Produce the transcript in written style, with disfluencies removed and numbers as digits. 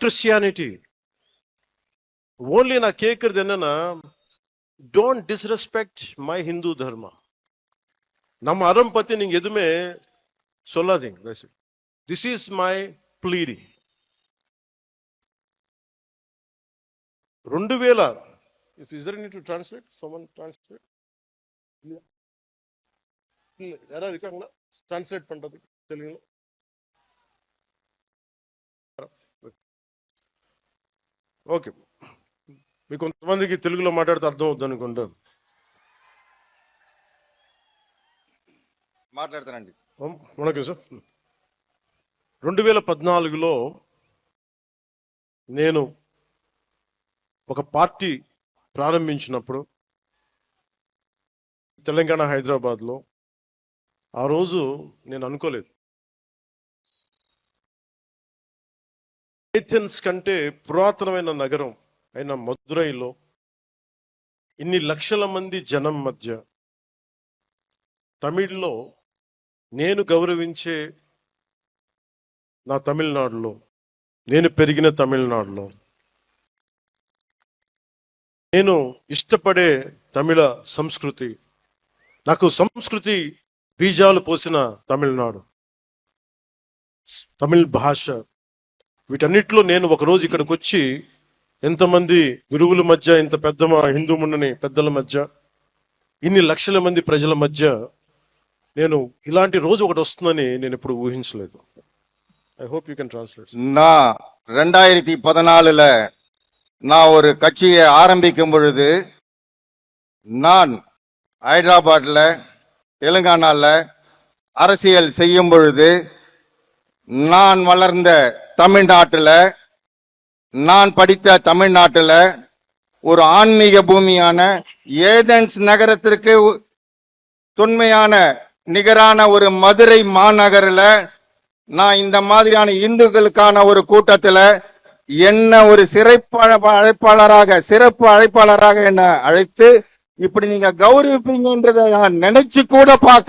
Christianity. Only na கேக்குறது என்னன்னா, don't disrespect my Hindu dharma. நம்ம அறம் பத்தி நீங்க எதுவுமே சொல்லாதீங்க. This is my pleading. 2000. Is there need to translate? Someone translate? இல்ல யாராவது இருக்காங்களா டிரான்ஸ்லேட் பண்றதுக்கு தெரியுங்களா? ఓకే, మీకు కొంతమందికి తెలుగులో మాట్లాడితే అర్థం అవుతుంది అనుకుంటా. మాట్లాడతానండి. వణకం సార్. 2014లో నేను ఒక పార్టీ ప్రారంభించినప్పుడు తెలంగాణ హైదరాబాద్లో, ఆ రోజు నేను అనుకోలేదు ఏథెన్స్ కంటే పురాతనమైన నగరం అయిన మదురైలో ఇన్ని లక్షల మంది జనం మధ్య తమిళ్లో నేను గౌరవించే నా తమిళనాడులో, నేను పెరిగిన తమిళనాడులో, నేను ఇష్టపడే తమిళ సంస్కృతి, నాకు సంస్కృతి బీజాలు పోసిన తమిళనాడు, తమిళ భాష, వీటన్నిటిలో నేను ఒకరోజు ఇక్కడికి వచ్చి ఎంతమంది గురువుల మధ్య, ఇంత పెద్ద హిందూ మున్నని పెద్దల మధ్య, ఇన్ని లక్షల మంది ప్రజల మధ్య నేను ఇలాంటి రోజు ఒకటి వస్తుందని నేను ఎప్పుడు ఊహించలేదు. I hope you can translate. நான் 2014ல நான் ஒரு கட்சியை ஆரம்பிக்கும் பொழுது, நான் ஹைதராபாத்ல தெலுங்கானால அரசியல் செய்யும் பொழுது, நான் வளர்ந்த தமிழ்நாட்டில், நான் படித்த தமிழ்நாட்டில் ஒரு ஆன்மீக பூமியான ஏதென்ஸ் நகரத்திற்கு தொன்மையான நிகரான ஒரு மதுரை மாநகரில் நான் இந்த மாதிரியான இந்துக்களுக்கான ஒரு கூட்டத்தில் என்ன ஒரு சிறப்பு அழைப்பாளராக என்ன அழைத்து இப்படி நீங்க கௌரவிப்பீங்கன்றதை நான் நினைச்சு கூட பார்க்க